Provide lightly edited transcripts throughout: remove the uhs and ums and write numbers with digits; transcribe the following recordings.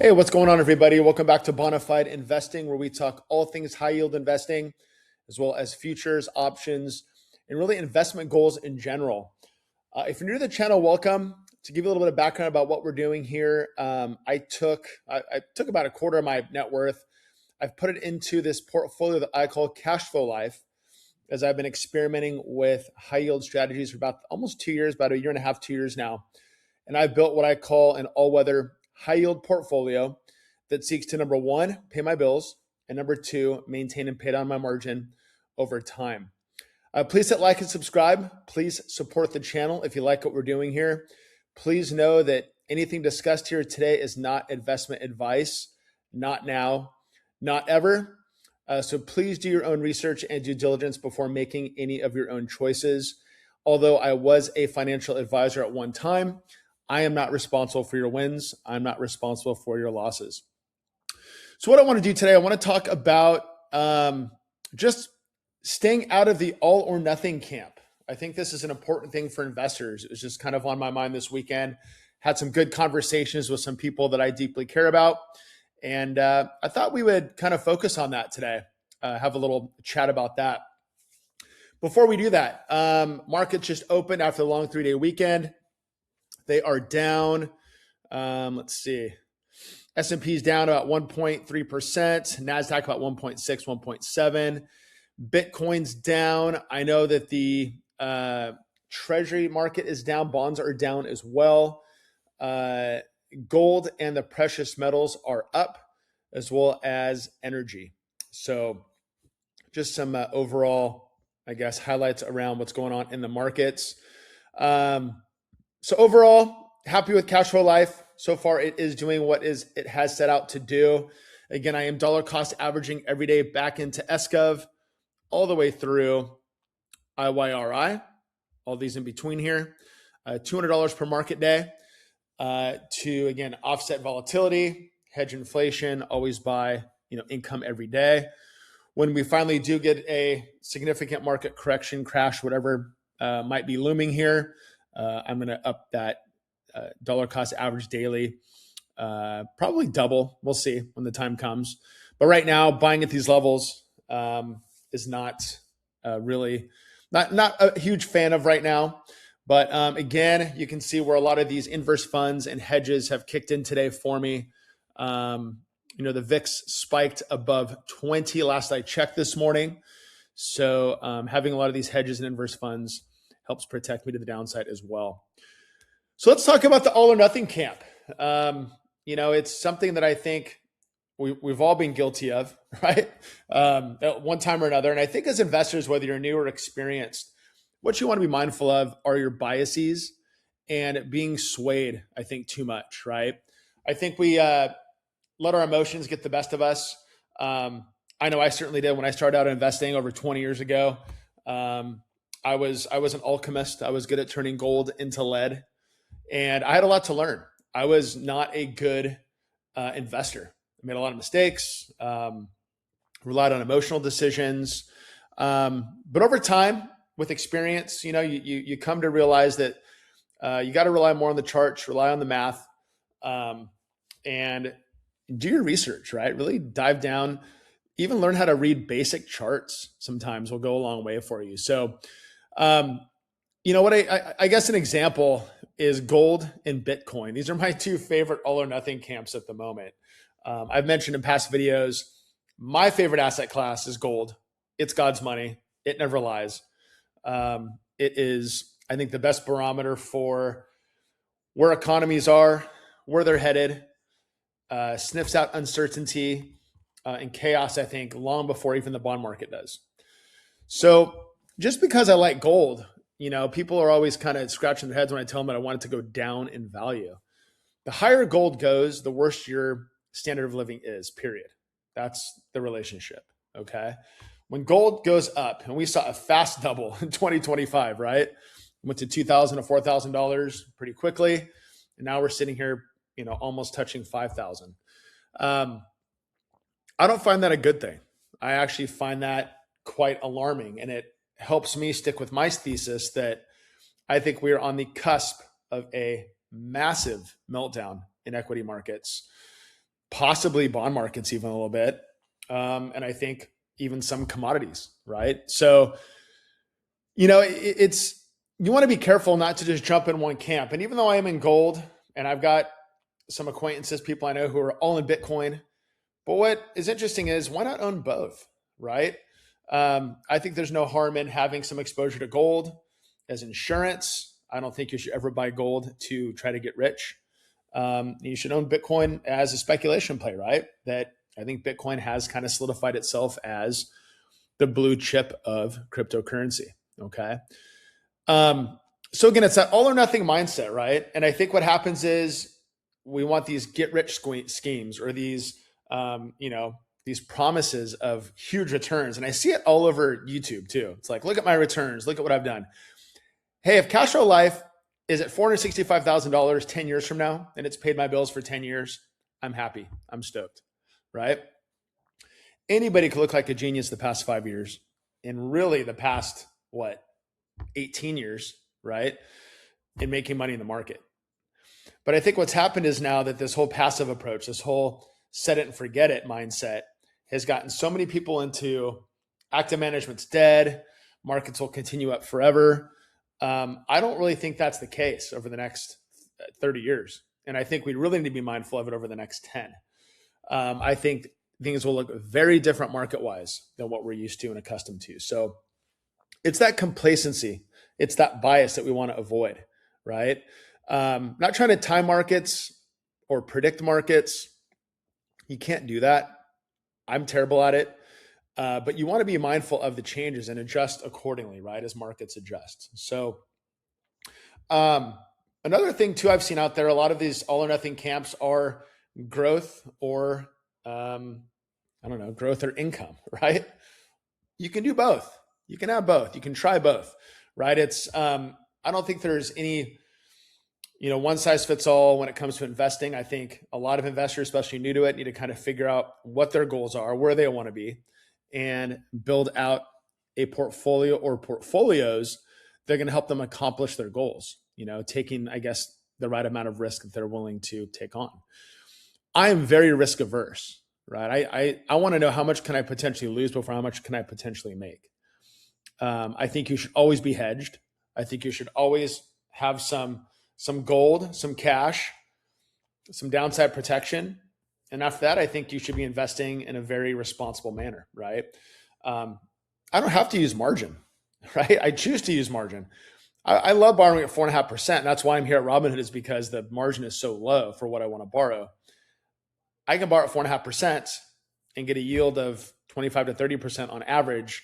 Hey, what's going on, everybody? Welcome back to Bonafide Investing, where we talk all things high yield investing, as well as futures, options, and really investment goals in general. If you're new to the channel, welcome. To give you a little bit of background about what we're doing here, I took about a quarter of my net worth. I've put it into this portfolio that I call Cash Flow Life, as I've been experimenting with high yield strategies for about almost 2 years, about a year and a half, 2 years now. And I've built what I call an all-weather high yield portfolio that seeks to, number one, pay my bills, and number two, maintain and pay down my margin over time. Please hit like and subscribe. Please support the channel if you like what we're doing here. Please know that anything discussed here today is not investment advice, not now, not ever. So please do your own research and due diligence before making any of your own choices. Although I was a financial advisor at one time, I am not responsible for your wins. I'm not responsible for your losses. So what I want to do today, I want to talk about just staying out of the all or nothing camp. I think this is an important thing for investors. It was just kind of on my mind this weekend. Had some good conversations with some people that I deeply care about. And I thought we would kind of focus on that today, have a little chat about that. Before we do that, markets just opened after the long 3-day weekend. They are down. Let's see. S&P is down about 1.3%. NASDAQ about 1.6, 1.7. Bitcoin's down. I know that the treasury market is down. Bonds are down as well. Gold and the precious metals are up, as well as energy. So just some overall, I guess, highlights around what's going on in the markets. So overall, happy with Cash Flow Life. So far, it is doing what it has set out to do. Again, I am dollar cost averaging every day back into SCOV, all the way through IYRI, all these in between here, $200 per market day to, again, offset volatility, hedge inflation, always buy income every day. When we finally do get a significant market correction, crash, whatever might be looming here, I'm going to up that dollar cost average daily, probably double. We'll see when the time comes. But right now, buying at these levels is not really not a huge fan of right now. But again, you can see where a lot of these inverse funds and hedges have kicked in today for me. The VIX spiked above 20 last I checked this morning. So having a lot of these hedges and inverse funds helps protect me to the downside as well. So let's talk about the all or nothing camp. It's something that I think we've all been guilty of, right? At one time or another. And I think as investors, whether you're new or experienced, what you want to be mindful of are your biases and being swayed, I think, too much, right? I think we let our emotions get the best of us. I know I certainly did when I started out investing over 20 years ago. I was an alchemist. I was good at turning gold into lead, and I had a lot to learn. I was not a good investor. I made a lot of mistakes, relied on emotional decisions. But over time, with experience, you come to realize that you got to rely more on the charts, rely on the math, and do your research, right? Really dive down, even learn how to read basic charts sometimes will go a long way for you. So, what I guess an example is gold and Bitcoin. These are my two favorite all or nothing camps at the moment. I've mentioned in past videos, my favorite asset class is gold. It's God's money. It never lies. It is, I think, the best barometer for where economies are, where they're headed, sniffs out uncertainty and chaos, I think, long before even the bond market does. So just because I like gold, people are always kind of scratching their heads when I tell them that I want it to go down in value. The higher gold goes, the worse your standard of living is, period. That's the relationship, okay? When gold goes up, and we saw a fast double in 2025, right? Went to $2,000 to $4,000 pretty quickly. And now we're sitting here, almost touching 5,000. I don't find that a good thing. I actually find that quite alarming, and it helps me stick with my thesis that I think we are on the cusp of a massive meltdown in equity markets. possibly bond markets even a little bit. And I think even some commodities, right? So, it's, you want to be careful not to just jump in one camp. And even though I am in gold and I've got some acquaintances, people I know who are all in Bitcoin, but what is interesting is why not own both, right? I think there's no harm in having some exposure to gold as insurance. I don't think you should ever buy gold to try to get rich. You should own Bitcoin as a speculation play, right? That I think Bitcoin has kind of solidified itself as the blue chip of cryptocurrency. Okay. So again, it's that all or nothing mindset, right? And I think what happens is we want these get rich schemes or these, these promises of huge returns. And I see it all over YouTube too. It's like, look at my returns. Look at what I've done. Hey, if Cash Flow Life is at $465,000 10 years from now and it's paid my bills for 10 years, I'm happy. I'm stoked, right? Anybody could look like a genius the past 5 years and really the past, 18 years, right? In making money in the market. But I think what's happened is now that this whole passive approach, this whole set it and forget it mindset has gotten so many people into active management's dead. Markets will continue up forever. I don't really think that's the case over the next 30 years. And I think we really need to be mindful of it over the next 10. I think things will look very different market-wise than what we're used to and accustomed to. So it's that complacency. It's that bias that we want to avoid, right? Not trying to time markets or predict markets. You can't do that. I'm terrible at it. But you want to be mindful of the changes and adjust accordingly, right? As markets adjust. So another thing too, I've seen out there, a lot of these all or nothing camps are growth or, growth or income, right? You can do both. You can have both. You can try both, right? It's, I don't think there's any, one size fits all when it comes to investing. I think a lot of investors, especially new to it, need to kind of figure out what their goals are, where they want to be, and build out a portfolio or portfolios that are going to help them accomplish their goals, taking, I guess, the right amount of risk that they're willing to take on. I am very risk averse, right? I want to know how much can I potentially lose before how much can I potentially make. I think you should always be hedged. I think you should always have some gold, some cash, some downside protection. And after that, I think you should be investing in a very responsible manner, right? I don't have to use margin, right? I choose to use margin. I love borrowing at 4.5%. And that's why I'm here at Robinhood, is because the margin is so low for what I want to borrow. I can borrow at 4.5% and get a yield of 25 to 30% on average.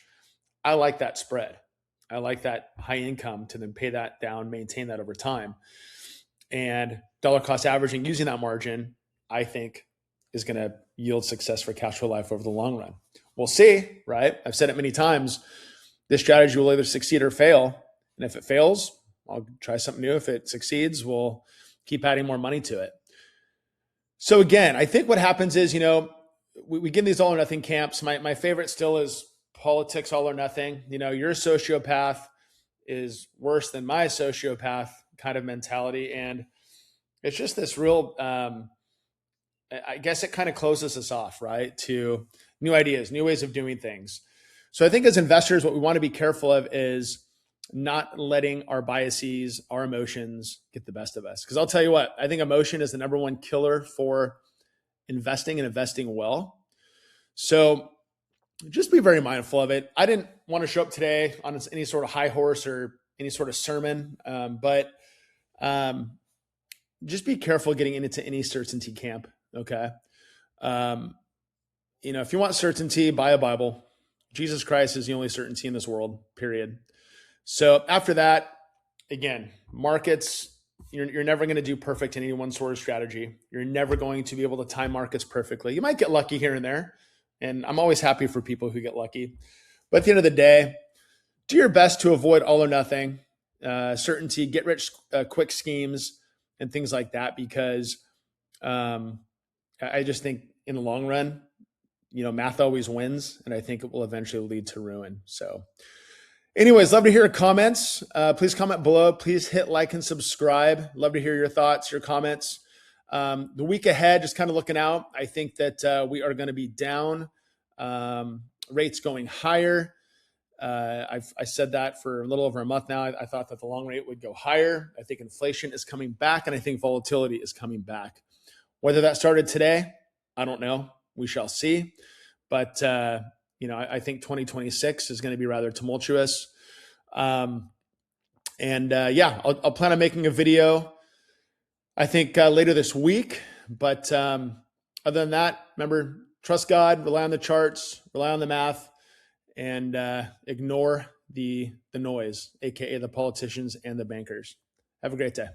I like that spread. I like that high income to then pay that down, maintain that over time. And dollar cost averaging using that margin, I think, is going to yield success for Cash Flow Life over the long run. We'll see, right? I've said it many times. This strategy will either succeed or fail. And if it fails, I'll try something new. If it succeeds, we'll keep adding more money to it. So again, I think what happens is, we get in these all or nothing camps. My favorite still is politics all or nothing. Your sociopath is worse than my sociopath kind of mentality. And it's just this real, I guess it kind of closes us off, right, to new ideas, new ways of doing things. So I think as investors, what we want to be careful of is not letting our biases, our emotions get the best of us. Because I'll tell you what, I think emotion is the number one killer for investing and investing well. So just be very mindful of it. I didn't want to show up today on any sort of high horse or any sort of sermon, but just be careful getting into any certainty camp. Okay. If you want certainty, buy a Bible. Jesus Christ is the only certainty in this world, period. So after that, again, markets, you're never going to do perfect in any one sort of strategy. You're never going to be able to time markets perfectly. You might get lucky here and there. And I'm always happy for people who get lucky. But at the end of the day, do your best to avoid all or nothing, certainty, get rich quick schemes, and things like that, because I just think in the long run, math always wins, and I think it will eventually lead to ruin. So anyways, love to hear your comments. Please comment below. Please hit like and subscribe. Love to hear your thoughts, your comments. The week ahead, just kind of looking out, I think that we are going to be down, rates going higher. I said that for a little over a month now. I thought that the long rate would go higher. I think inflation is coming back, and I think volatility is coming back. Whether that started today, I don't know. We shall see. But I think 2026 is going to be rather tumultuous. I'll plan on making a video, I think, later this week. But other than that, remember, trust God, rely on the charts, rely on the math, and ignore the noise, aka the politicians and the bankers. Have a great day.